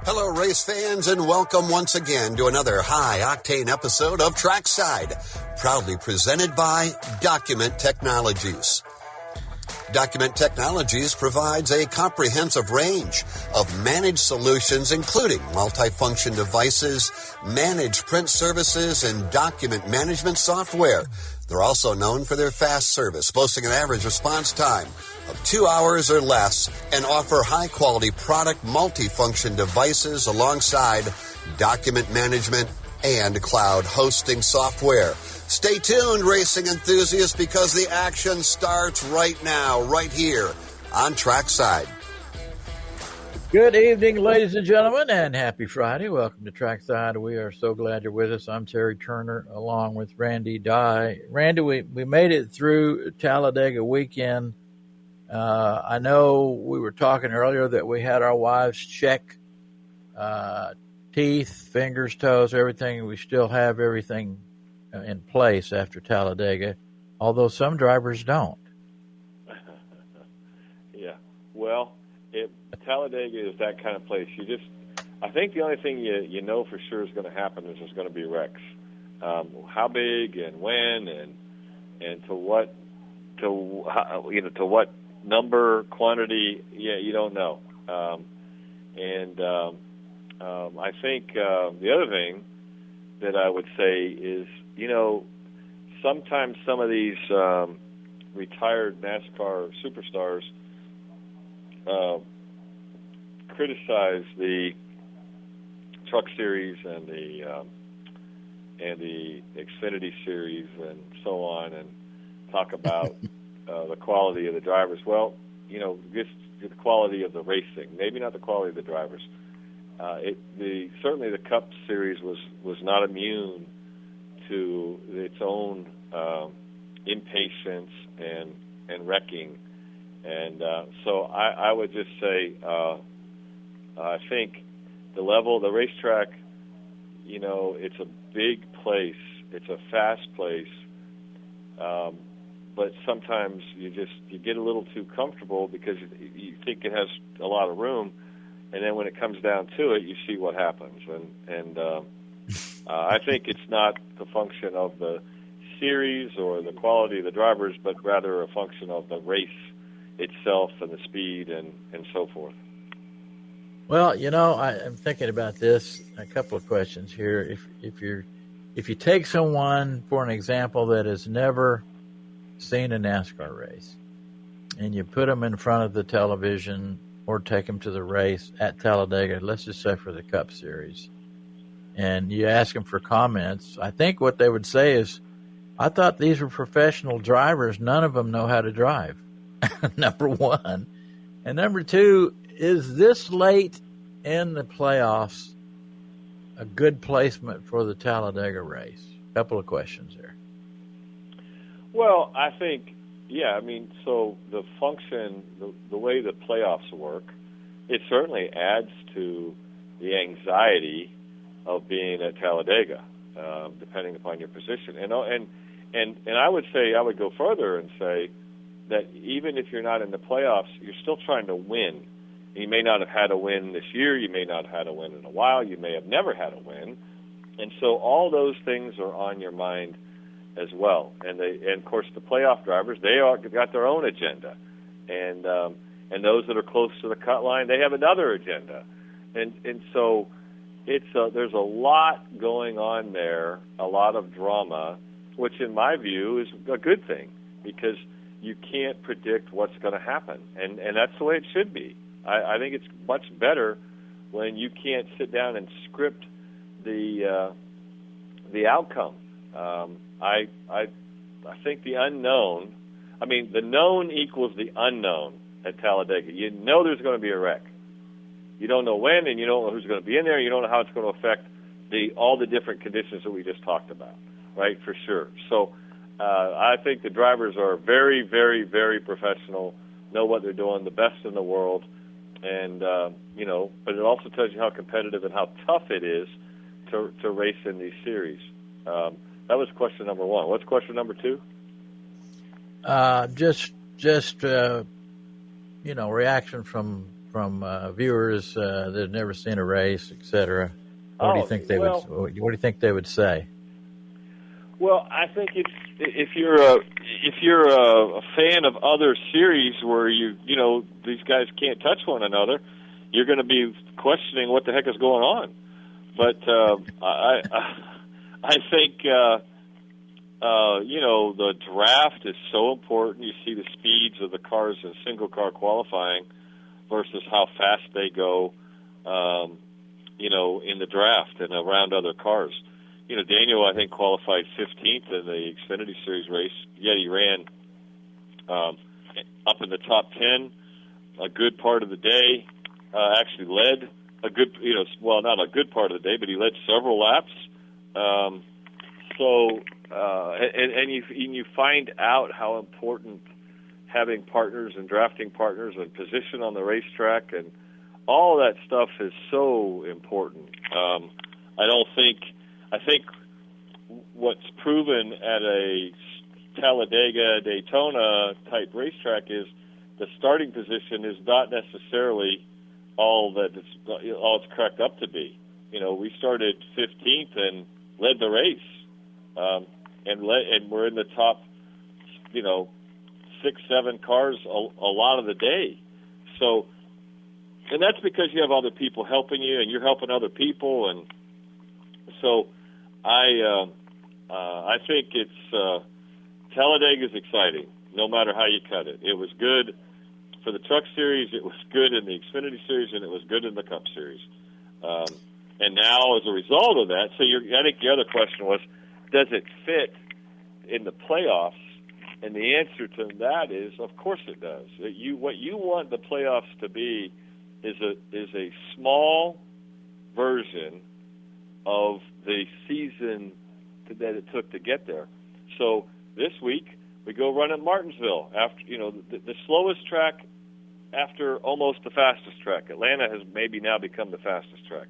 Hello, race fans, and welcome once again to another high-octane episode of Trackside, proudly presented by Document Technologies. Document Technologies provides a comprehensive range of managed solutions, including multifunction devices, managed print services, and document management software. They're also known for their fast service, boasting an average response time of 2 hours or less, and offer high-quality product multifunction devices alongside document management and cloud hosting software. Stay tuned, racing enthusiasts, because the action starts right now, right here on Trackside. Good evening, ladies and gentlemen, and happy Friday. Welcome to Trackside. We are so glad you're with us. I'm Terry Turner, along with Randy Dye. Randy, we made it through Talladega weekend. I know we were talking earlier that we had our wives check teeth, fingers, toes, everything. We still have everything in place after Talladega, although some drivers don't. Yeah, well, Talladega is that kind of place. I think the only thing you know for sure is going to happen is there's going to be wrecks. How big and when and to what number, quantity, you don't know. I think the other thing that I would say is, sometimes some of these retired NASCAR superstars criticize the Truck Series and the Xfinity Series and so on, and talk about the quality of the drivers. Well, just the quality of the racing, maybe not the quality of the drivers. Certainly the Cup Series was not immune to its own impatience and wrecking, and so I would just say I think the racetrack, it's a big place, it's a fast place. But sometimes you get a little too comfortable because you think it has a lot of room, and then when it comes down to it, you see what happens. And I think it's not the function of the series or the quality of the drivers, but rather a function of the race itself and the speed and so forth. Well, I'm thinking about this. A couple of questions here. If you take someone, for an example, that has never seen a NASCAR race, and you put them in front of the television or take them to the race at Talladega, let's just say for the Cup Series, and you ask them for comments, I think what they would say is, I thought these were professional drivers. None of them know how to drive, number one. And number two, is this late in the playoffs a good placement for the Talladega race? A couple of questions there. Well, I think, so the function, the way the playoffs work, it certainly adds to the anxiety of being at Talladega, depending upon your position. And I would say, I would go further and say that even if you're not in the playoffs, you're still trying to win. You may not have had a win this year, you may not have had a win in a while, you may have never had a win. And so all those things are on your mind as well, and of course the playoff drivers, got their own agenda, and those that are close to the cut line, they have another agenda, and so there's a lot going on there, a lot of drama, which in my view is a good thing, because you can't predict what's going to happen, and that's the way it should be. I think it's much better when you can't sit down and script the outcome. I think the unknown, the known equals the unknown at Talladega. You know there's going to be a wreck. You don't know when, and you don't know who's going to be in there. You don't know how it's going to affect all the different conditions that we just talked about, right, for sure. So I think the drivers are very, very, very professional, know what they're doing, the best in the world, and, but it also tells you how competitive and how tough it is to race in these series. That was question number one. What's question number two? Just reaction from from viewers that have never seen a race, etc. What do you think they would? What do you think they would say? Well, I think if you're a fan of other series where these guys can't touch one another, you're going to be questioning what the heck is going on. But I think the draft is so important. You see the speeds of the cars in single car qualifying versus how fast they go, in the draft and around other cars. Daniel, I think, qualified 15th in the Xfinity Series race, yet he ran up in the top 10 a good part of the day, actually led a good, not a good part of the day, but he led several laps. You find out how important having partners and drafting partners and position on the racetrack and all that stuff is so important. I think what's proven at a Talladega, Daytona type racetrack is the starting position is not necessarily all it's cracked up to be. We started 15th and led the race, and we're in the top, 6-7 cars a lot of the day. So, and that's because you have other people helping you, and you're helping other people, and so I think it's Talladega is exciting, no matter how you cut it. It was good for the Truck Series, it was good in the Xfinity Series, and it was good in the Cup Series. And now, as a result of that, I think the other question was, does it fit in the playoffs? And the answer to that is, of course it does. What you want the playoffs to be is a small version of the season that it took to get there. So this week we go run at Martinsville after the slowest track after almost the fastest track. Atlanta has maybe now become the fastest track.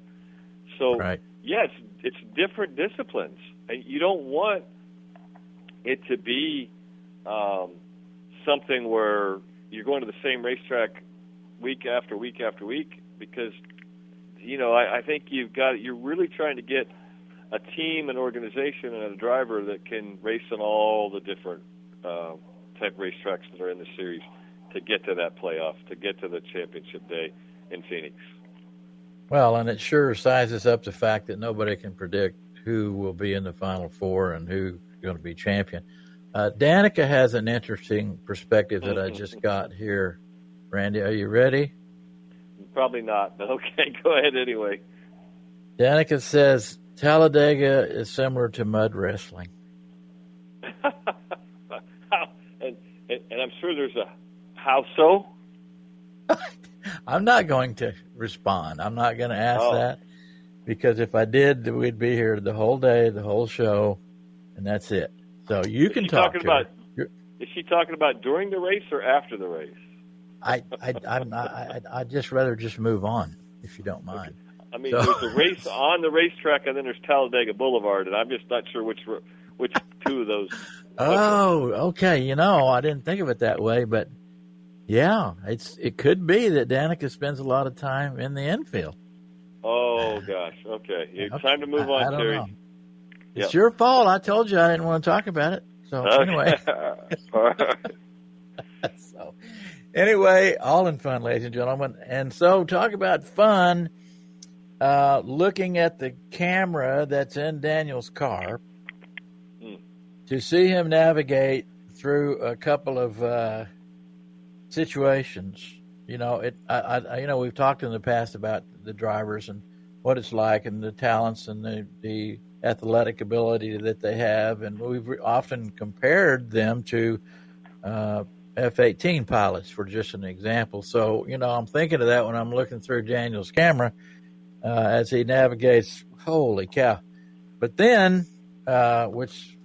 So right. Yes, it's different disciplines, and you don't want it to be something where you're going to the same racetrack week after week after week, because I think you're really trying to get a team, an organization, and a driver that can race on all the different type racetracks that are in the series to get to that playoff, to get to the championship day in Phoenix. Well, and it sure sizes up the fact that nobody can predict who will be in the Final Four and who's going to be champion. Danica has an interesting perspective that I just got here. Randy, are you ready? Probably not, but okay, go ahead anyway. Danica says Talladega is similar to mud wrestling. and I'm sure there's a how so? I'm not going to respond. I'm not going to ask that, because if I did, we'd be here the whole day, the whole show, and that's it. So you can talk to her. Is she talking about during the race or after the race? I'd just rather just move on, if you don't mind. Okay. I mean, there's a race on the racetrack, and then there's Talladega Boulevard, and I'm just not sure which two of those. Oh, okay. I didn't think of it that way, but yeah, it could be that Danica spends a lot of time in the infield. Oh gosh, okay. Time to move on, Terry. Know. It's your fault. I told you I didn't want to talk about it. So anyway. So anyway, all in fun, ladies and gentlemen. And so talk about fun, looking at the camera that's in Daniel's car to see him navigate through a couple of situations. We've talked in the past about the drivers and what it's like and the talents and the athletic ability that they have. And we've often compared them to F-18 pilots, for just an example. So, I'm thinking of that when I'm looking through Daniel's camera as he navigates. Holy cow. But then, which,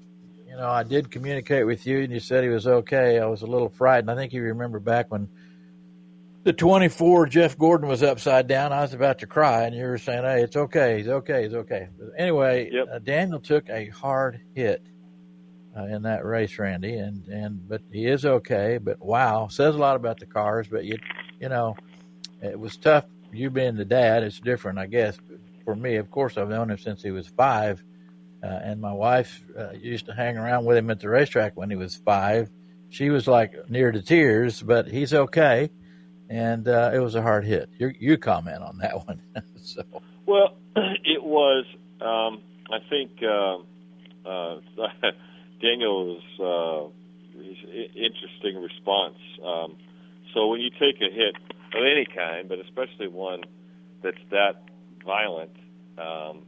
I did communicate with you and you said he was okay. I was a little frightened. I think you remember back when the 24 Jeff Gordon was upside down, I was about to cry, and you were saying, hey, it's okay. He's okay. He's okay. But anyway, yep. Daniel took a hard hit in that race, Randy, but he is okay. But wow, says a lot about the cars. But It was tough. You being the dad, it's different, I guess. For me, of course, I've known him since he was 5, and my wife used to hang around with him at the racetrack when he was 5. She was like near to tears, but he's okay. And it was a hard hit. You comment on that one. So. Well, it was. I think Daniel's interesting response. So when you take a hit of any kind, but especially one that's that violent, the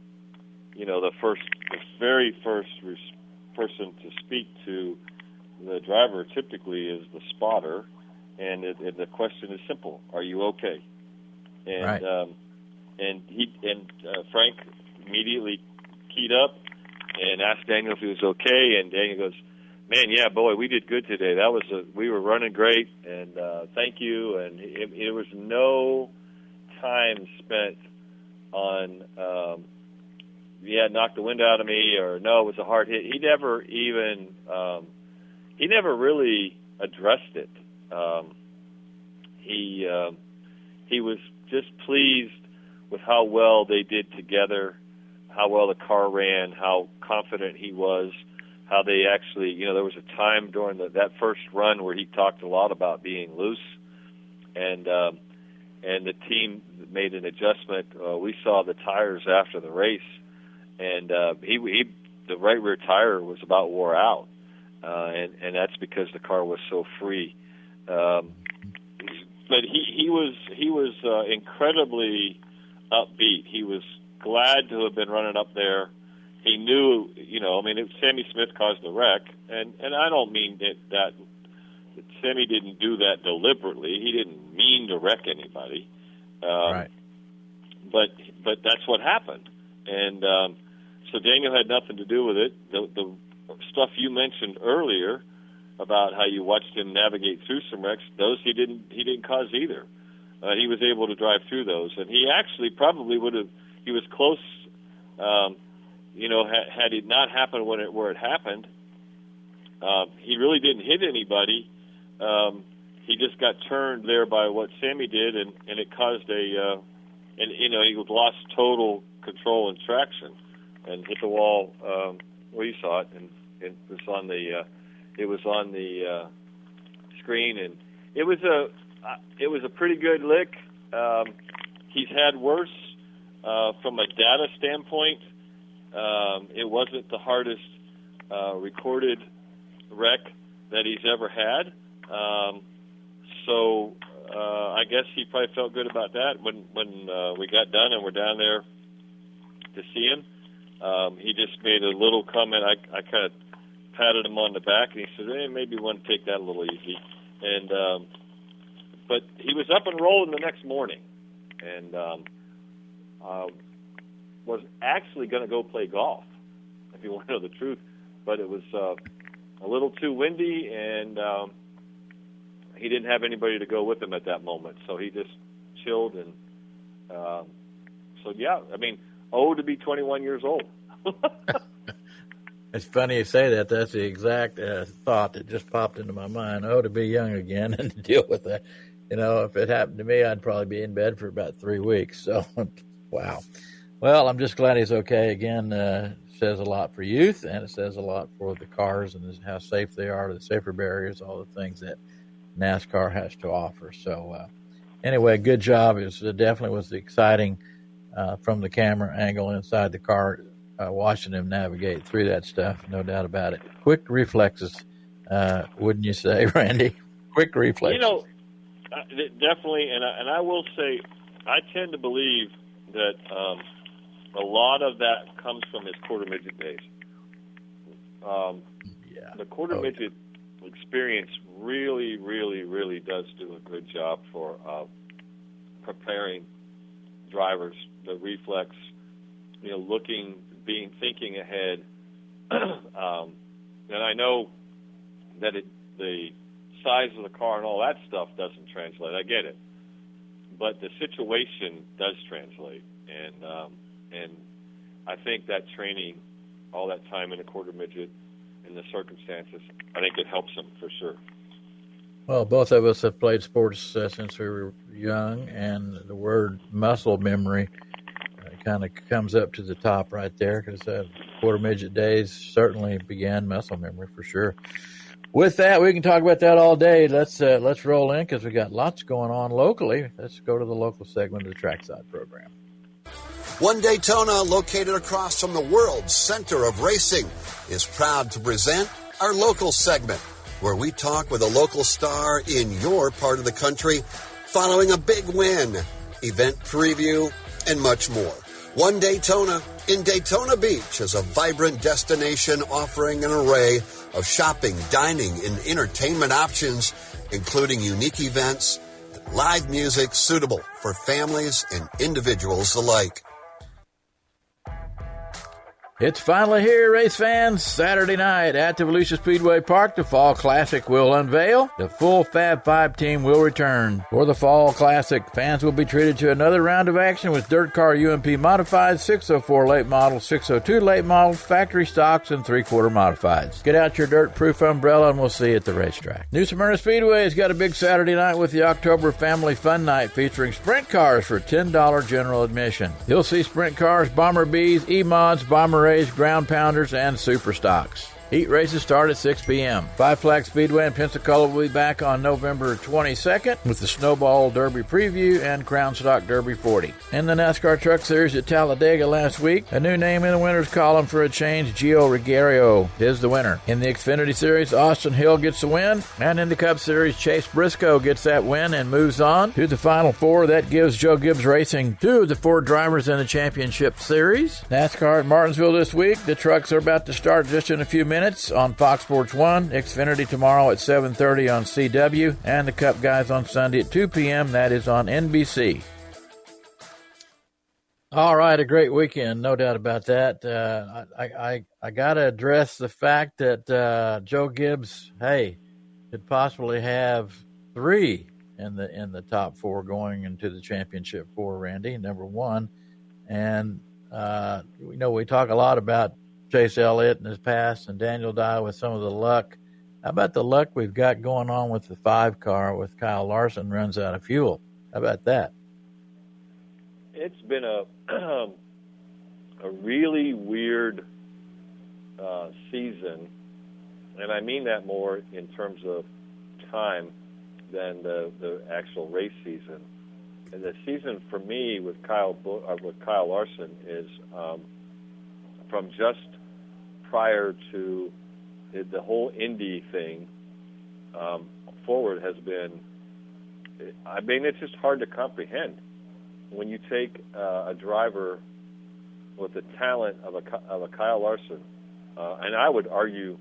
very first person to speak to the driver typically is the spotter, and the question is simple: are you okay? And right. Frank immediately keyed up and asked Daniel if he was okay, and Daniel goes, "Man, yeah, boy, we did good today. We were running great, and thank you." And it was no time spent on knocked the wind out of me, or no, it was a hard hit. He never really addressed it. He was just pleased with how well they did together, how well the car ran, how confident he was, how they actually, there was a time during that first run where he talked a lot about being loose, and the team made an adjustment. We saw the tires after the race, and the right rear tire was about wore out, and that's because the car was so free. But he was incredibly upbeat. He was glad to have been running up there. He knew, Sammy Smith caused the wreck, and I don't mean that Sammy didn't do that deliberately. He didn't mean to wreck anybody. Right. But that's what happened, and so Daniel had nothing to do with it. The stuff you mentioned earlier about how you watched him navigate through some wrecks, those he didn't cause either. He was able to drive through those, and he actually probably would have. He was close. Had it not happened where it happened, he really didn't hit anybody. He just got turned there by what Sammy did, and it caused he lost total control and traction, and hit the wall. You saw it, and it was on the screen, and it was a pretty good lick. He's had worse from a data standpoint. It wasn't the hardest recorded wreck that he's ever had. So I guess he probably felt good about that when we got done and we're down there to see him. He just made a little comment. I kind of patted him on the back, and he said, "Hey, maybe you want to take that a little easy." And but he was up and rolling the next morning, and was actually going to go play golf, if you want to know the truth. But it was a little too windy, and he didn't have anybody to go with him at that moment, so he just chilled. And to be 21 years old. It's funny you say that. That's the exact thought that just popped into my mind. To be young again and to deal with that. If it happened to me, I'd probably be in bed for about 3 weeks. So, wow. Well, I'm just glad he's okay. Again, says a lot for youth, and it says a lot for the cars and how safe they are, the safer barriers, all the things that NASCAR has to offer. So, anyway, good job. It definitely was exciting from the camera angle inside the car, watching him navigate through that stuff, no doubt about it. Quick reflexes, wouldn't you say, Randy? Quick reflexes. Definitely, and I will say, I tend to believe that a lot of that comes from his quarter midget days. The quarter midget experience really, really, really does do a good job for preparing drivers. The reflex, thinking ahead, and I know that the size of the car and all that stuff doesn't translate. I get it, but the situation does translate, and I think that training, all that time in a quarter midget, in the circumstances, I think it helps him for sure. Well, both of us have played sports since we were young, and the word muscle memory kind of comes up to the top right there because quarter midget days certainly began muscle memory for sure. With that, we can talk about that all day. Let's roll in because we got lots going on locally. Let's go to the local segment of the Trackside program. One Daytona, located across from the world's center of racing, is proud to present our local segment, where we talk with a local star in your part of the country following a big win, event preview, and much more. One Daytona in Daytona Beach is a vibrant destination offering an array of shopping, dining, and entertainment options, including unique events and live music suitable for families and individuals alike. It's finally here, race fans. Saturday night at the Volusia Speedway Park, the Fall Classic will unveil. The full Fab 5 team will return. For the Fall Classic, fans will be treated to another round of action with dirt car UMP modifieds, 604 late models, 602 late models, factory stocks, and 3/4 modifieds. Get out your dirt-proof umbrella and we'll see you at the racetrack. New Smyrna Speedway has got a big Saturday night with the October Family Fun Night featuring sprint cars for $10 general admission. You'll see sprint cars, Bomber Bs, E-Mods, Bomber ground pounders, and super stocks. Heat races start at 6 p.m. Five Flag Speedway in Pensacola will be back on November 22nd with the Snowball Derby Preview and Crown Stock Derby 40. In the NASCAR Truck Series at Talladega last week, a new name in the winners column for a change, Gio Rigario is the winner. In the Xfinity Series, Austin Hill gets the win, and in the Cup Series, Chase Briscoe gets that win and moves on to the Final Four. That gives Joe Gibbs Racing 2 of the 4 drivers in the Championship Series. NASCAR at Martinsville this week. The trucks are about to start just in a few minutes on Fox Sports 1, Xfinity tomorrow at 7:30 on CW, and the Cup guys on Sunday at 2 p.m. That is on NBC. All right, a great weekend, no doubt about that. I got to address the fact that Joe Gibbs, could possibly have 3 in the top 4 going into the championship 4, Randy, number 1. And we talk a lot about Chase Elliott in his past and Daniel Dye with some of the luck. How about the luck we've got going on with the 5 car with Kyle Larson runs out of fuel? How about that? It's been a really weird season, and I mean that more in terms of time than the actual race season. And the season for me with Kyle Larson is from just prior to the whole Indy thing forward has been, it's just hard to comprehend. When you take a driver with the talent of a Kyle Larson, and I would argue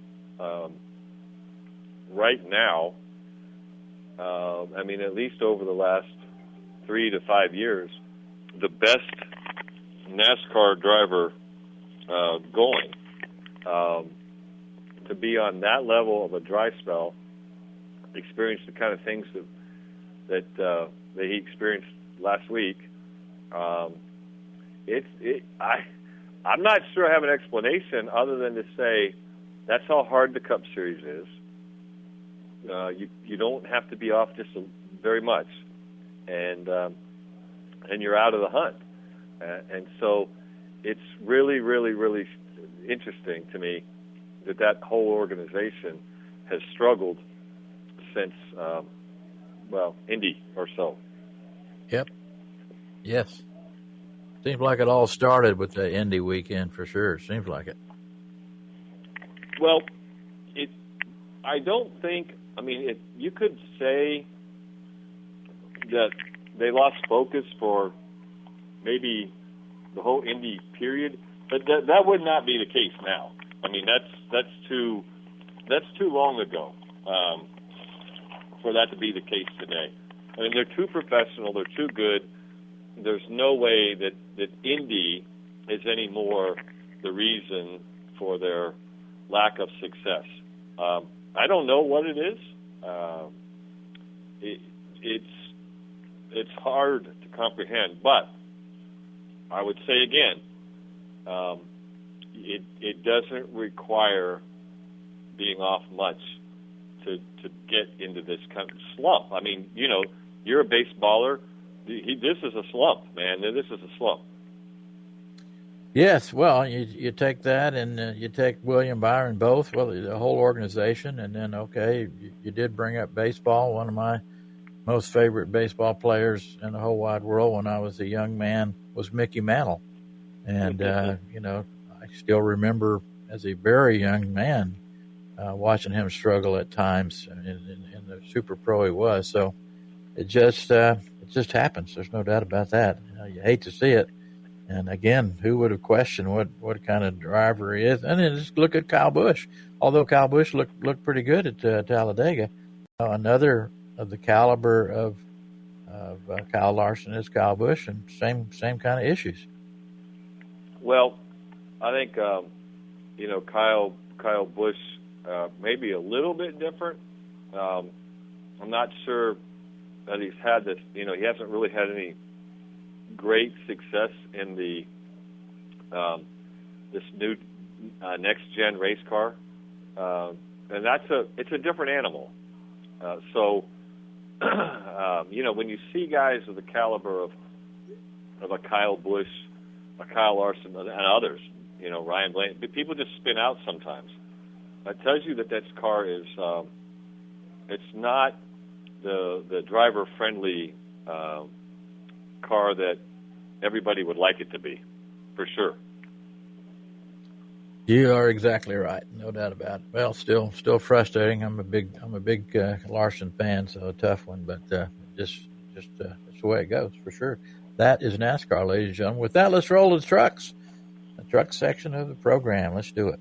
right now, at least over the last 3 to 5 years, the best NASCAR driver going. To be on that level of a dry spell, experience the kind of things that he experienced last week. I'm not sure I have an explanation other than to say that's how hard the Cup Series is. You don't have to be off just very much, and you're out of the hunt. And so it's really, really, really interesting to me that whole organization has struggled since, Indy or so. Yep. Yes. Seems like it all started with the Indy weekend for sure. Seems like it. Well, I don't think, you could say that they lost focus for maybe the whole Indy period, but that would not be the case now. That's too long ago for that to be the case today. They're too professional. They're too good. There's no way that Indy is any more the reason for their lack of success. I don't know what it is. It's hard to comprehend, but I would say again, it doesn't require being off much to get into this kind of slump. I mean, you're a baseballer. This is a slump, man. This is a slump. Yes, well, you take that, and you take William Byron both, well, the whole organization, and then, okay, you did bring up baseball. One of my most favorite baseball players in the whole wide world when I was a young man was Mickey Mantle. And, I still remember as a very young man watching him struggle at times in the super pro he was. So it just happens. There's no doubt about that. You hate to see it. And again, who would have questioned what kind of driver he is? And then just look at Kyle Busch. Although Kyle Busch looked pretty good at Talladega, another of the caliber of Kyle Larson is Kyle Busch, and same kind of issues. Well, I think Kyle Busch maybe a little bit different. I'm not sure that he's had this. He hasn't really had any great success in the this new next gen race car, and it's a different animal. So when you see guys of the caliber of a Kyle Busch, a Kyle Larson, and others, Ryan Blaney, people just spin out sometimes. That tells you that car is it's not the driver friendly car that everybody would like it to be, for sure. You are exactly right, no doubt about it. Well, still frustrating. I'm a big Larson fan, so a tough one, but just it's the way it goes, for sure. That is NASCAR, ladies and gentlemen. With that, let's roll to the trucks. The truck section of the program. Let's do it.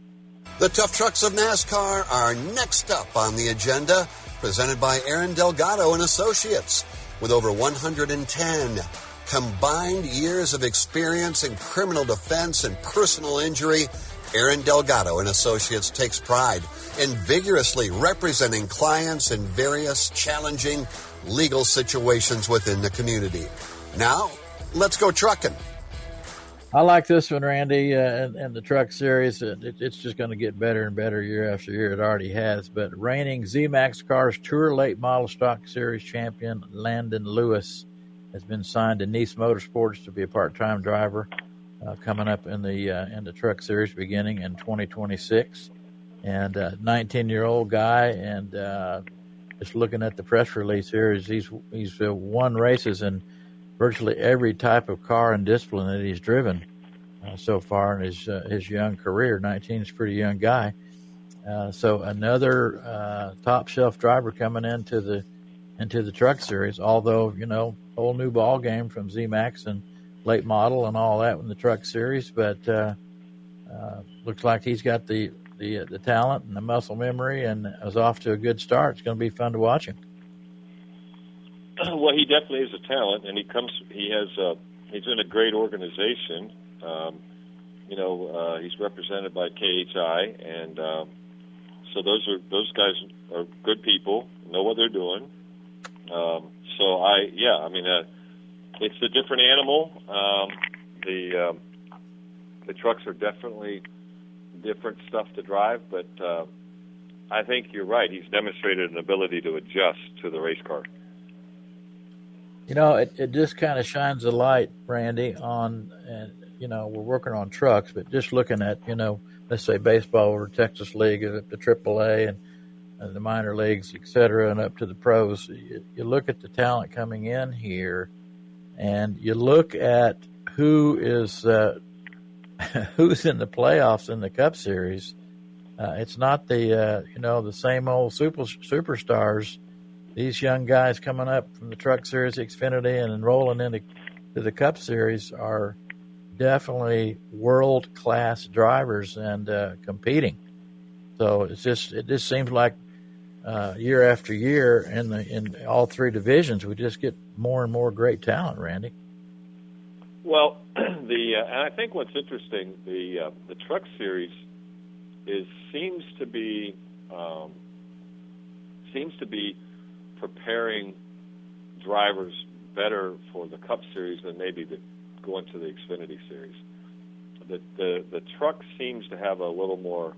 The Tough Trucks of NASCAR are next up on the agenda, presented by Aaron Delgado and Associates. With over 110 combined years of experience in criminal defense and personal injury, Aaron Delgado and Associates takes pride in vigorously representing clients in various challenging legal situations within the community. Now, let's go trucking. I like this one, Randy, and the truck series. It's just going to get better and better year after year. It already has. But reigning Z-Max Cars Tour Late Model Stock Series champion Landon Lewis has been signed to Nice Motorsports to be a part-time driver coming up in the truck series beginning in 2026. And 19-year-old guy, and just looking at the press release here, he's won races in virtually every type of car and discipline that he's driven so far in his young career. 19 is a pretty young guy. So another top shelf driver coming into the truck series. Although whole new ball game from Z-Max and late model and all that in the truck series, but looks like he's got the talent and the muscle memory, and is off to a good start. It's going to be fun to watch him. Well, he definitely is a talent, and he's in a great organization. He's represented by KHI, and so those guys are good people, know what they're doing. It's a different animal. The trucks are definitely different stuff to drive, but I think you're right. He's demonstrated an ability to adjust to the race car. It just kind of shines a light, Randy, on, and, we're working on trucks, but just looking at, let's say baseball or Texas League, the AAA and the minor leagues, et cetera, and up to the pros. You look at the talent coming in here, and you look at who is who's in the playoffs in the Cup Series. It's not the same old superstars. These young guys coming up from the Truck Series, Xfinity, and enrolling into the Cup Series are definitely world-class drivers and competing. So it just seems like year after year in all three divisions, we just get more and more great talent, Randy. Well, and I think what's interesting, the Truck Series seems to be preparing drivers better for the Cup Series than maybe going to the Xfinity Series. The truck seems to have a little more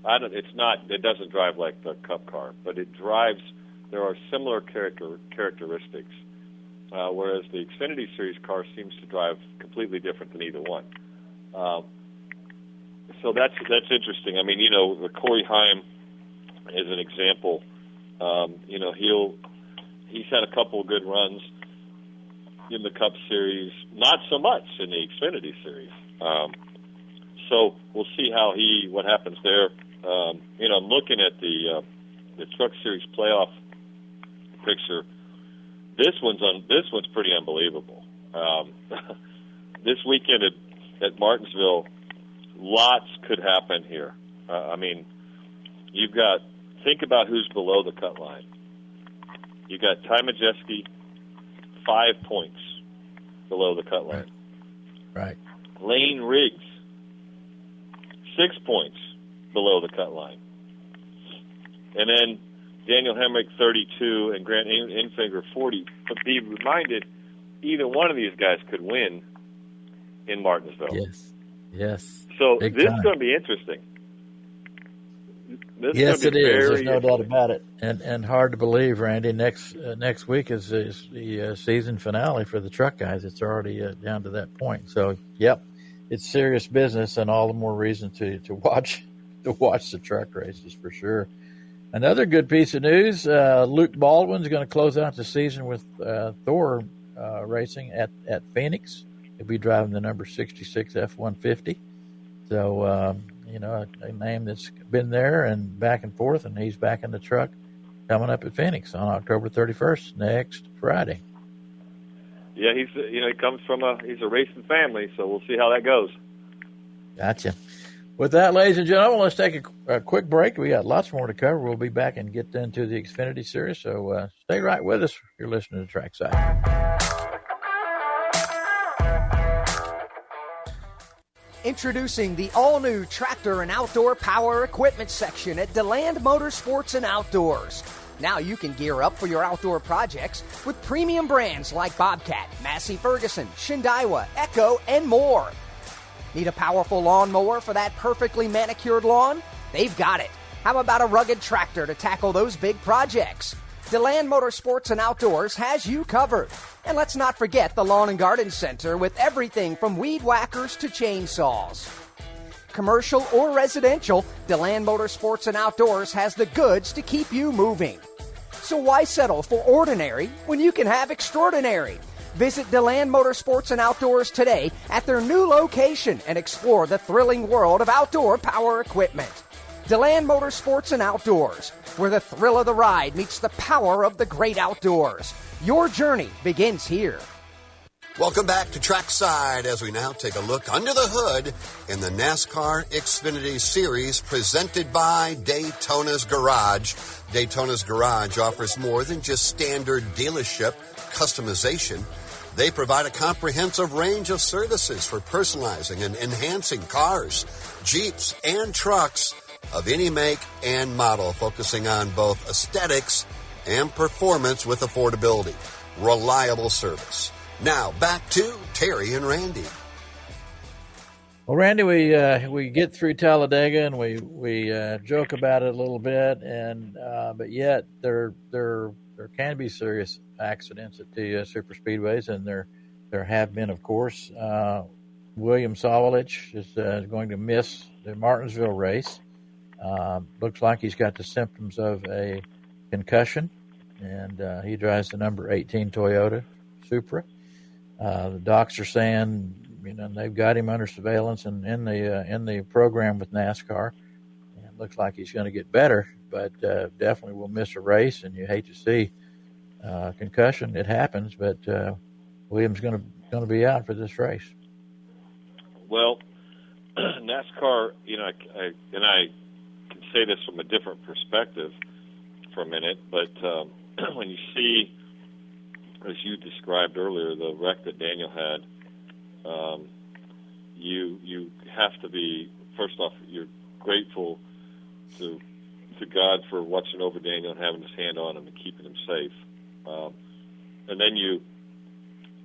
It doesn't drive like the Cup car, but it drives. There are similar characteristics, whereas the Xfinity Series car seems to drive completely different than either one. So that's interesting. I mean, the Corey Haim is an example. He's had a couple of good runs in the Cup Series, not so much in the Xfinity Series. So we'll see what happens there. I'm looking at the Truck Series playoff picture. This one's pretty unbelievable. This weekend at Martinsville, lots could happen here. Think about who's below the cut line. You got Ty Majeski, 5 points below the cut line. Right. Lane Riggs, 6 points below the cut line. And then Daniel Hemrick, 32, and Grant Enfinger, 40. But be reminded, either one of these guys could win in Martinsville. Yes. So this is going to be interesting. Yes, it is. There's no doubt about it. And hard to believe, Randy. Next week is the season finale for the truck guys. It's already down to that point. So, yep, it's serious business, and all the more reason to watch the truck races for sure. Another good piece of news: Luke Baldwin's going to close out the season with Thor Racing at Phoenix. He'll be driving the number 66 F-150. So, a name that's been there and back and forth, and he's back in the truck coming up at Phoenix on October 31st, next Friday. Yeah, he comes from he's a racing family, so we'll see how that goes. Gotcha. With that, ladies and gentlemen, let's take a quick break. We got lots more to cover. We'll be back and get into the Xfinity Series, so stay right with us. You're listening to Trackside. Introducing the all-new tractor and outdoor power equipment section at DeLand Motorsports and Outdoors. Now you can gear up for your outdoor projects with premium brands like Bobcat, Massey Ferguson, Shindaiwa, Echo, and more. Need a powerful lawnmower for that perfectly manicured lawn? They've got it. How about a rugged tractor to tackle those big projects? DeLand Motorsports and Outdoors has you covered. And let's not forget the Lawn and Garden Center with everything from weed whackers to chainsaws. Commercial or residential, DeLand Motorsports and Outdoors has the goods to keep you moving. So why settle for ordinary when you can have extraordinary? Visit DeLand Motorsports and Outdoors today at their new location and explore the thrilling world of outdoor power equipment. DeLand Motorsports and Outdoors, where the thrill of the ride meets the power of the great outdoors. Your journey begins here. Welcome back to Trackside as we now take a look under the hood in the NASCAR Xfinity Series presented by Daytona's Garage. Daytona's Garage offers more than just standard dealership customization. They provide a comprehensive range of services for personalizing and enhancing cars, Jeeps, and trucks of any make and model, focusing on both aesthetics and performance with affordability. Reliable service. Now, back to Terry and Randy. Well, Randy, we get through Talladega and we joke about it a little bit, and but yet there can be serious accidents at the super speedways, and there have been, of course. William Sawalich is going to miss the Martinsville race. Looks like he's got the symptoms of a concussion, and he drives the number 18 Toyota Supra. The docs are saying, they've got him under surveillance and in the program with NASCAR. And it looks like he's going to get better, but definitely will miss a race. And you hate to see concussion. It happens, but Williams going to be out for this race. Well, NASCAR, I can say this from a different perspective for a minute, but when you see, as you described earlier, the wreck that Daniel had, you have to be, first off, you're grateful to God for watching over Daniel and having his hand on him and keeping him safe. And then you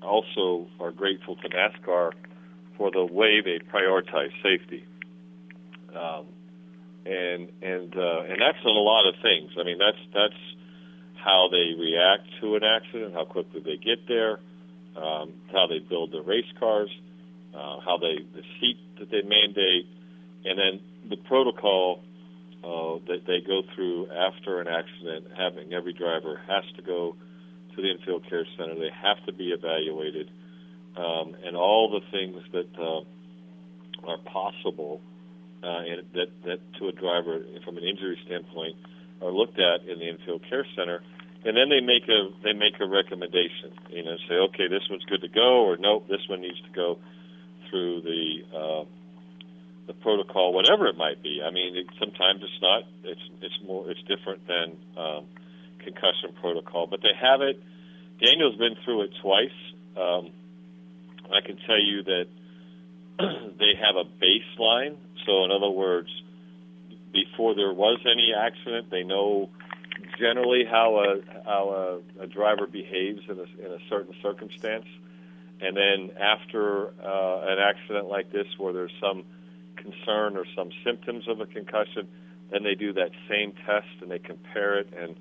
also are grateful to NASCAR for the way they prioritize safety. and that's on a lot of things. I mean, that's how they react to an accident, how quickly they get there, how they build their race cars, the seat that they mandate, and then the protocol that they go through after an accident. Having every driver has to go to the infield care center. They have to be evaluated, and all the things that are possible and that to a driver from an injury standpoint are looked at in the infield care center, and then they make a recommendation. Say, okay, this one's good to go, or nope, this one needs to go through the protocol, whatever it might be. I mean, sometimes it's not. It's different than concussion protocol, but they have it. Daniel's been through it twice. I can tell you that they have a baseline. So, in other words, before there was any accident, they know generally how a driver behaves in a certain circumstance. And then after an accident like this, where there's some concern or some symptoms of a concussion, then they do that same test and they compare it. And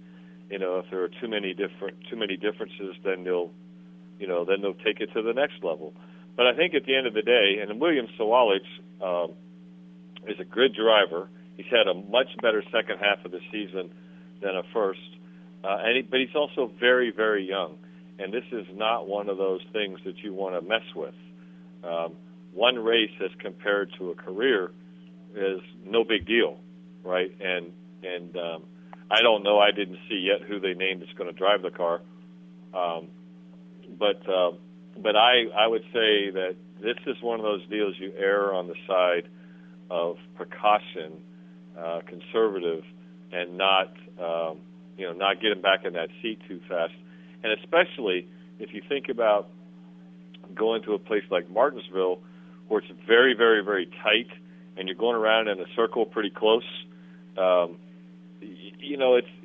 if there are too many differences, then they'll take it to the next level. But I think at the end of the day, and William Sawalich is a good driver. He's had a much better second half of the season than a first, but he's also very, very young. And this is not one of those things that you want to mess with. One race as compared to a career is no big deal, right? And I don't know. I didn't see yet who they named is going to drive the car. But I would say that this is one of those deals you err on the side of precaution, conservative, and not get him back in that seat too fast. And especially if you think about going to a place like Martinsville, where it's very, very, very tight, and you're going around in a circle pretty close.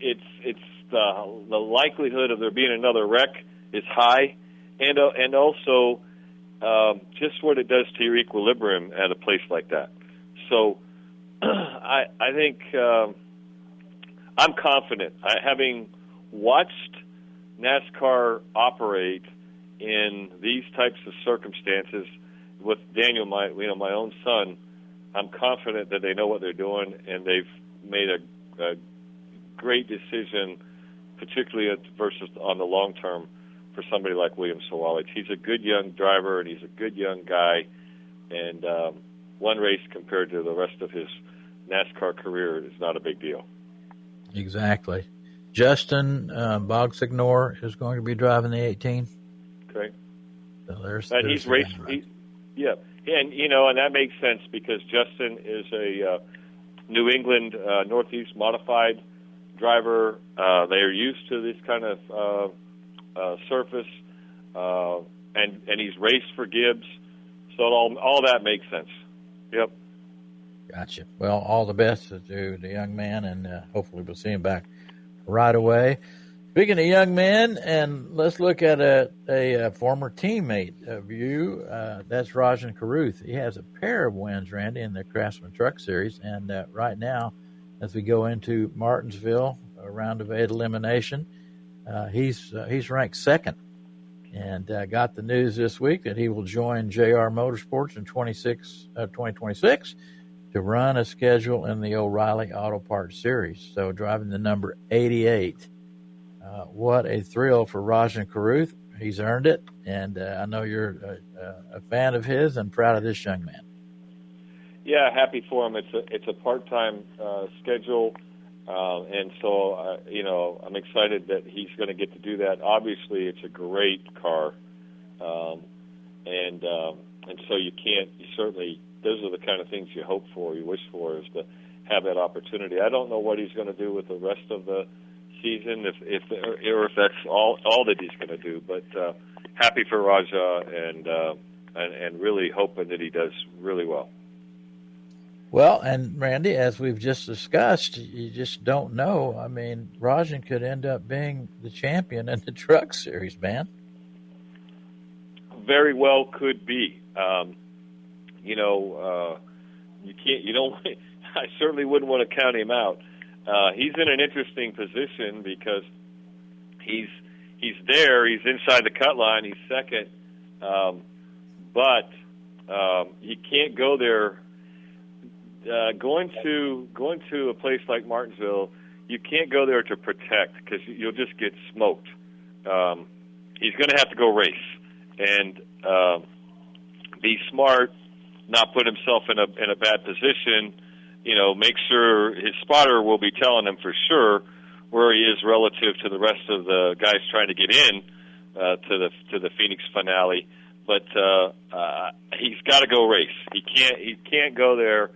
It's the likelihood of there being another wreck is high, and also just what it does to your equilibrium at a place like that. So I think I'm confident. Having watched NASCAR operate in these types of circumstances with Daniel, my own son, I'm confident that they know what they're doing, and they've made a great decision, particularly versus on the long term, for somebody like William Sawalich. He's a good young driver, and he's a good young guy, and one race compared to the rest of his NASCAR career is not a big deal. Exactly. Justin Bogsignor is going to be driving the 18. Okay. So he's raced. Yeah, and that makes sense because Justin is a New England Northeast modified driver. They are used to this kind of surface, and he's raced for Gibbs, so all that makes sense. Yep. Gotcha. Well, all the best to the young man, and hopefully we'll see him back right away. Speaking of young men, and let's look at a former teammate of you. That's Rajan Caruth. He has a pair of wins, Randy, in the Craftsman Truck Series. And right now, as we go into Martinsville, a round of 8 elimination, he's ranked second. And got the news this week that he will join JR Motorsports in 2026 to run a schedule in the O'Reilly Auto Parts Series. So driving the number 88. What a thrill for Rajan Caruth. He's earned it, and I know you're a fan of his and proud of this young man. Yeah, happy for him. It's a part-time schedule, and so I'm excited that he's going to get to do that. Obviously, it's a great car, and so you certainly, those are the kind of things you hope for, you wish for, is to have that opportunity. I don't know what he's going to do with the rest of the season, if that's all that he's going to do, but happy for Raja and really hoping that he does really well. Well, and Randy, as we've just discussed, you just don't know. I mean, Rajan could end up being the champion in the Truck Series, man. Very well could be. You don't. I certainly wouldn't want to count him out. He's in an interesting position because he's there. He's inside the cut line. He's second, but he can't go there. Going to a place like Martinsville, you can't go there to protect because you'll just get smoked. He's going to have to go race and be smart, not put himself in a bad position. Make sure his spotter will be telling him for sure where he is relative to the rest of the guys trying to get in to the Phoenix finale. But he's got to go race. He can't go there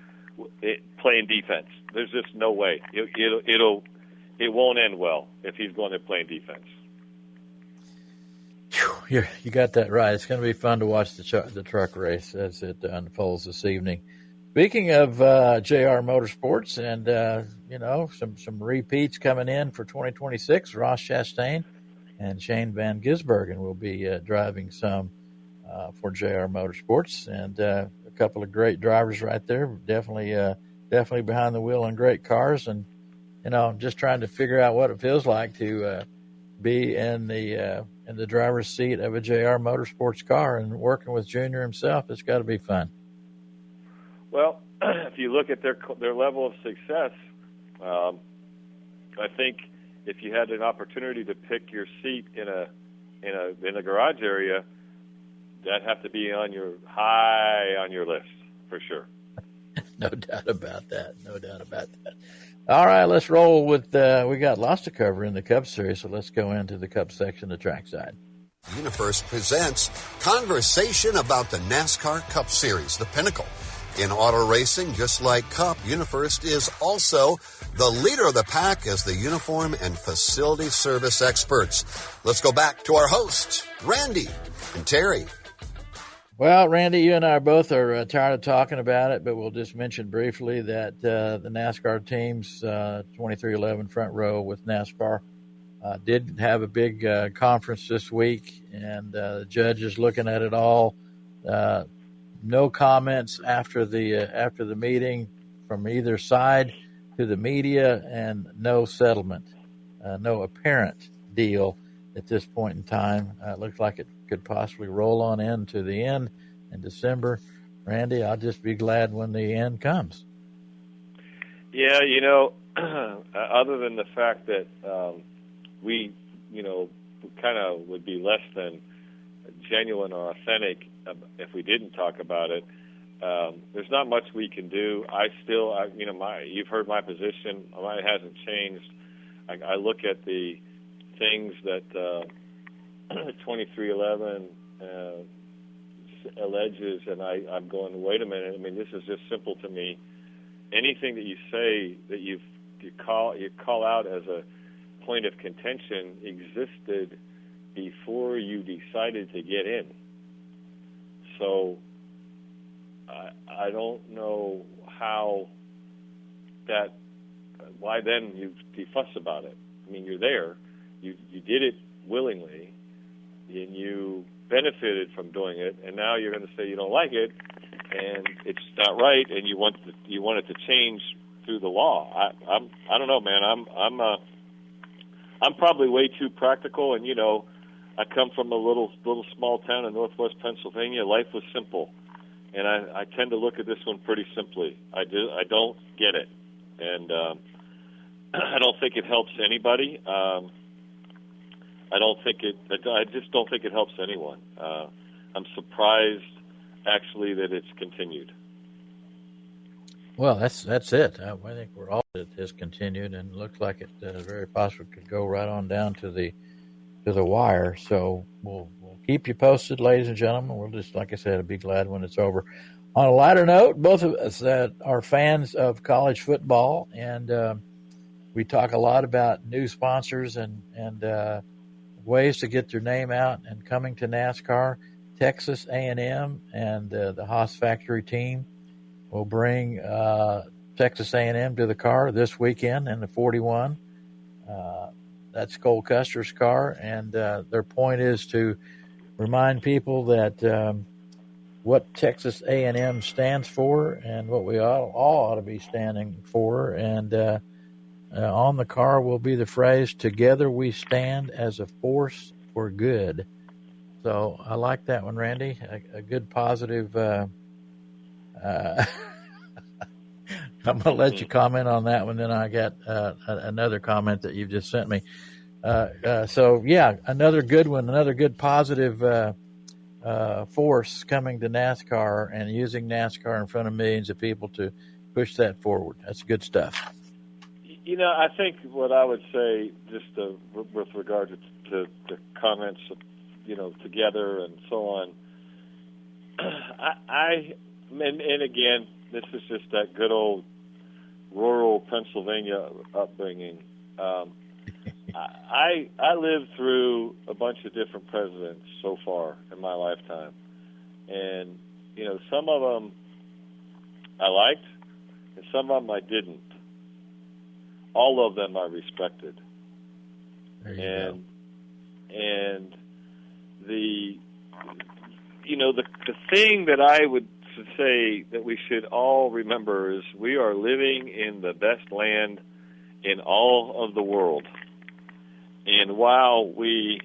playing defense. There's just no way. It won't end well if he's going there playing defense. You got that right. It's going to be fun to watch the truck race as it unfolds this evening. Speaking of JR Motorsports and, some repeats coming in for 2026, Ross Chastain and Shane Van Gisbergen will be driving some for JR Motorsports, and a couple of great drivers right there. Definitely behind the wheel on great cars, and just trying to figure out what it feels like to be in the driver's seat of a JR Motorsports car and working with Junior himself. It's got to be fun. Well, if you look at their level of success, I think if you had an opportunity to pick your seat in a garage area, that'd have to be high on your list for sure. No doubt about that. All right, let's roll with. We got lots to cover in the Cup Series, so let's go into the Cup section of Trackside. UniFirst presents Conversation about the NASCAR Cup Series, the pinnacle. In auto racing, just like Cup, UniFirst is also the leader of the pack as the uniform and facility service experts. Let's go back to our hosts, Randy and Terry. Well, Randy, you and I both are tired of talking about it, but we'll just mention briefly that the NASCAR teams, 2311 Front Row with NASCAR, did have a big conference this week, and the judges looking at it all. No comments after the meeting from either side to the media, and no settlement, no apparent deal at this point in time. It looks like it could possibly roll on into the end in December. Randy, I'll just be glad when the end comes. Yeah, other than the fact that we kind of would be less than genuine or authentic if we didn't talk about it. There's not much we can do. You've heard my position. Mine hasn't changed. I look at the things that 2311 alleges, and I'm going, wait a minute. I mean, this is just simple to me. Anything that you say that you call out as a point of contention existed before you decided to get in. So I don't know why then you fuss about it. I mean, you're there. You did it willingly, and you benefited from doing it, and now you're going to say you don't like it, and it's not right, and you want it to change through the law. I don't know, man. I'm probably way too practical, and I come from a little small town in northwest Pennsylvania. Life was simple, and I tend to look at this one pretty simply. I don't get it, and I don't think it helps anybody. I just don't think it helps anyone. I'm surprised, actually, that it's continued. Well, that's it. I think we're all it has continued, and it looks like it very possibly could go right on down to the wire. So we'll keep you posted, ladies and gentlemen. We'll just, like I said, I'll be glad when it's over. On a lighter note, both of us that are fans of college football, and we talk a lot about new sponsors and ways to get their name out and coming to NASCAR. Texas A&M and the Haas Factory team will bring Texas A&M to the car this weekend in the 41. That's Cole Custer's car, and their point is to remind people that what Texas A&M stands for and what we all ought to be standing for. And on the car will be the phrase, "Together we stand as a force for good." So I like that one, Randy. A good positive. I'm going to let you comment on that one. Then I got another comment that you've just sent me. So, yeah, another good one, another good positive force coming to NASCAR and using NASCAR in front of millions of people to push that forward. That's good stuff. You know, I think what I would say, just with regard to the comments, you know, together and so on, and again, this is just that good old rural Pennsylvania upbringing. I lived through a bunch of different presidents so far in my lifetime, and you know, some of them I liked, and some of them I didn't. All of them I respected, and the thing that I would say that we should all remember is we are living in the best land in all of the world. And while we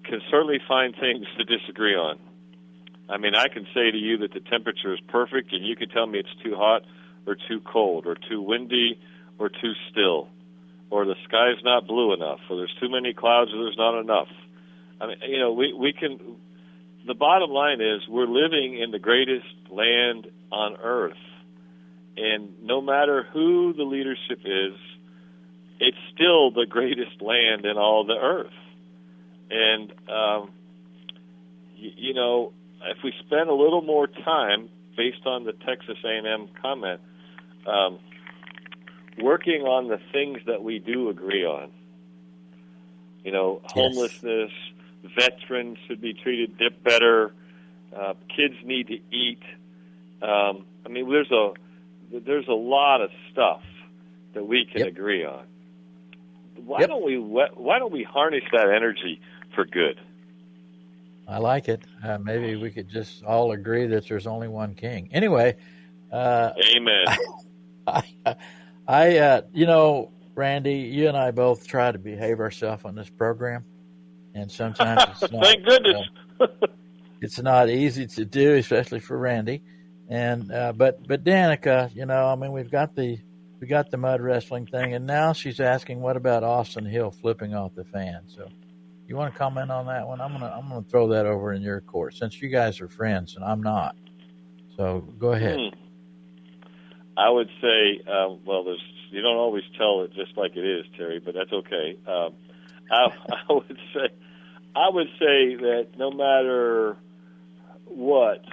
can certainly find things to disagree on, I mean, I can say to you that the temperature is perfect, and you can tell me it's too hot or too cold or too windy or too still, or the sky's not blue enough, or there's too many clouds, or there's not enough. I mean, you know, we can. The bottom line is we're living in the greatest land on earth, and no matter who the leadership is, it's still the greatest land in all the earth. And you know, if we spend a little more time, based on the Texas A&M comment, working on the things that we do agree on, you know, homelessness, veterans should be treated better, kids need to eat. I mean, there's a lot of stuff that we can agree on. Why don't we harness that energy for good? I like it. Maybe we could just all agree that there's only one king. Anyway, amen. I you know, Randy, you and I both try to behave ourselves on this program, and sometimes it's not. Thank goodness. It's not easy to do, especially for Randy. And but Danica, you know, I mean, we got the mud wrestling thing, and now she's asking, what about Austin Hill flipping off the fan? So, you want to comment on that one? I'm gonna throw that over in your court, since you guys are friends and I'm not. So go ahead. I would say, well, you don't always tell it just like it is, Terry, but that's okay. I would say that no matter what,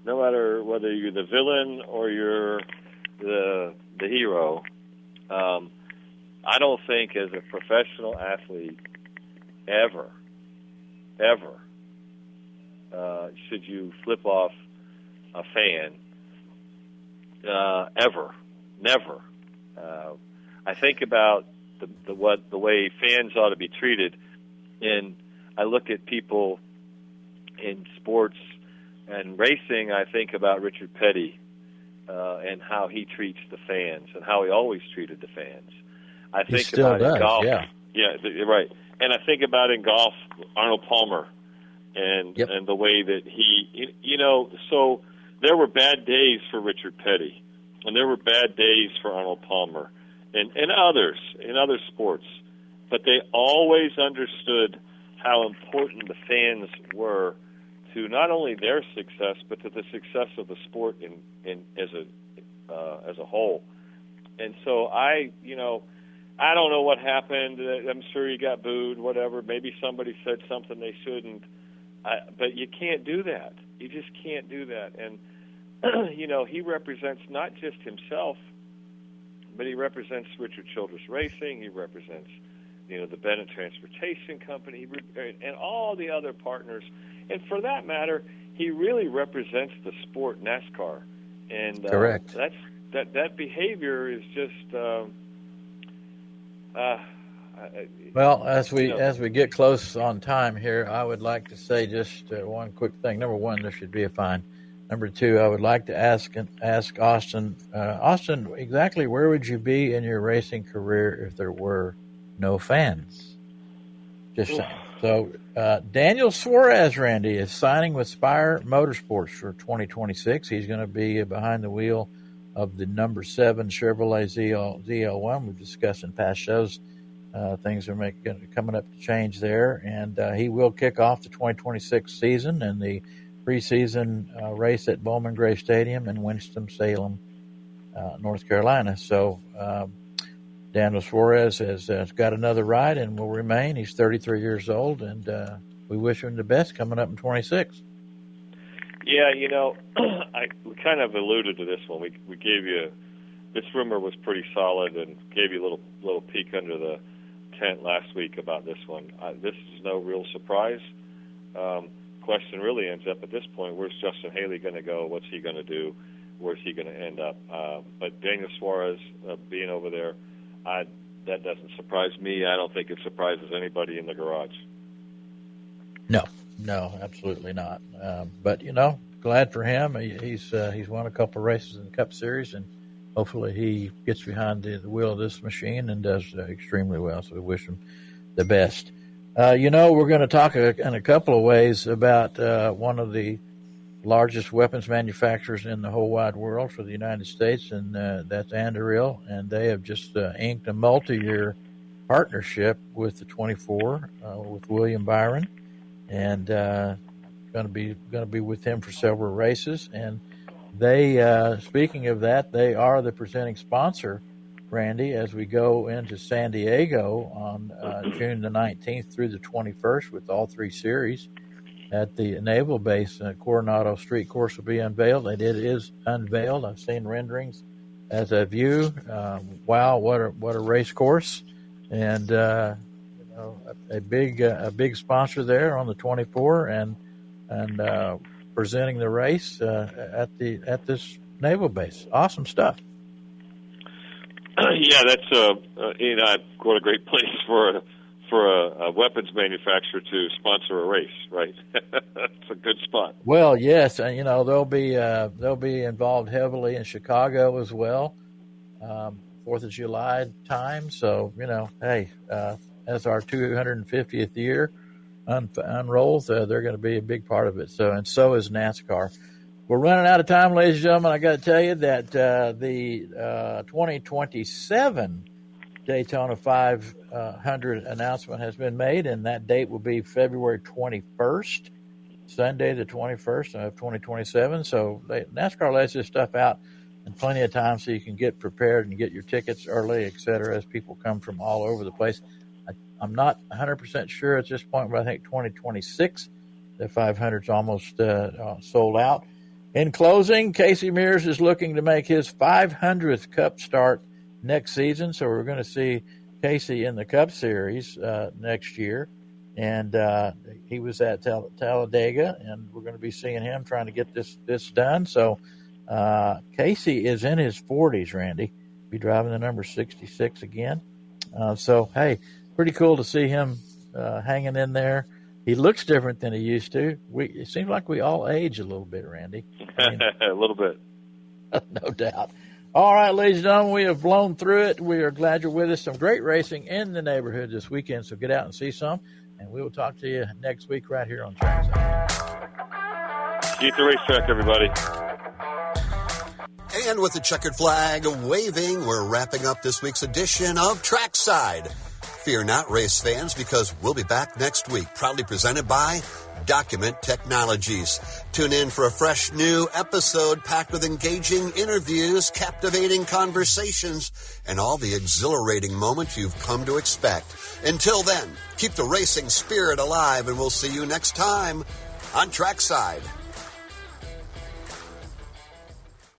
no matter whether you're the villain or you're the hero, I don't think as a professional athlete ever should you flip off a fan. Ever, never. I think about the way fans ought to be treated, and I look at people in sports and racing. I think about Richard Petty and how he treats the fans and how he always treated the fans. I think about in golf. Yeah, right. And I think about in golf Arnold Palmer and the way that he, you know, so there were bad days for Richard Petty, and there were bad days for Arnold Palmer and others in other sports, but they always understood how important the fans were to not only their success, but to the success of the sport as a whole. And so I don't know what happened. I'm sure he got booed, whatever. Maybe somebody said something they shouldn't. But you can't do that. You just can't do that. And, you know, he represents not just himself, but he represents Richard Childress Racing. He represents, you know, the Bennett Transportation Company and all the other partners. And for that matter, he really represents the sport NASCAR. And that behavior is just, Well, as we get close on time here, I would like to say just one quick thing. Number one, there should be a fine. Number two, I would like to ask Austin. Austin, exactly where would you be in your racing career if there were no fans? Just saying. So, Daniel Suarez, Randy, is signing with Spire Motorsports for 2026. He's going to be behind the wheel of the number 7 Chevrolet ZL1. We've discussed in past shows. Things are coming up to change there, and he will kick off the 2026 season in the preseason race at Bowman Gray Stadium in Winston-Salem, North Carolina. So Daniel Suarez has got another ride and will remain. He's 33 years old, and we wish him the best coming up in 26. Yeah, we kind of alluded to this one. We gave you this rumor was pretty solid and gave you a little peek under the tent last week about this one. This is no real surprise. Question really ends up at this point: where's Justin Haley going to go? What's he going to do? Where's he going to end up? But Daniel Suarez being over there, that doesn't surprise me. I don't think it surprises anybody in the garage. No, absolutely not. But glad for him. He's won a couple of races in the Cup Series, and hopefully he gets behind the wheel of this machine and does extremely well. So we wish him the best. We're going to talk in a couple of ways about one of the largest weapons manufacturers in the whole wide world for the United States, and that's Anduril, and they have just inked a multi-year partnership with the 24 with William Byron, and going to be with him for several races. And they, speaking of that, they are the presenting sponsor, Randy, as we go into San Diego on June the 19th through the 21st with all 3 series at the Naval Base. Coronado Street Course will be unveiled. It is unveiled. I've seen renderings as a view. Wow, what a race course, and a big sponsor there on the 24 and presenting the race at this Naval Base. Awesome stuff. Yeah, that's what a great place for a weapons manufacturer to sponsor a race, right? It's a good spot. Well, yes, and they'll be involved heavily in Chicago as well, 4th of July time. So hey, as our 250th year unrolls, they're going to be a big part of it. So is NASCAR. We're running out of time, ladies and gentlemen. I got to tell you that the 2027 Daytona 500 announcement has been made, and that date will be February 21st, Sunday the 21st of 2027. So NASCAR lays this stuff out in plenty of time so you can get prepared and get your tickets early, et cetera, as people come from all over the place. I'm not 100% sure at this point, but I think 2026, the 500 is almost sold out. In closing, Casey Mears is looking to make his 500th Cup start next season, so we're going to see Casey in the Cup Series next year. And he was at Talladega, and we're going to be seeing him trying to get this done. So Casey is in his 40s, Randy. Be driving the number 66 again. So, hey, pretty cool to see him hanging in there. He looks different than he used to. It seems like we all age a little bit, Randy. A little bit. No doubt. All right, ladies and gentlemen, we have blown through it. We are glad you're with us. Some great racing in the neighborhood this weekend, so get out and see some. And we will talk to you next week right here on Trackside. See you at the racetrack, everybody. And with the checkered flag waving, we're wrapping up this week's edition of Trackside. Fear not, race fans, because we'll be back next week, proudly presented by Document Technologies. Tune in for a fresh new episode packed with engaging interviews, captivating conversations, and all the exhilarating moments you've come to expect. Until then, keep the racing spirit alive, and we'll see you next time on Trackside.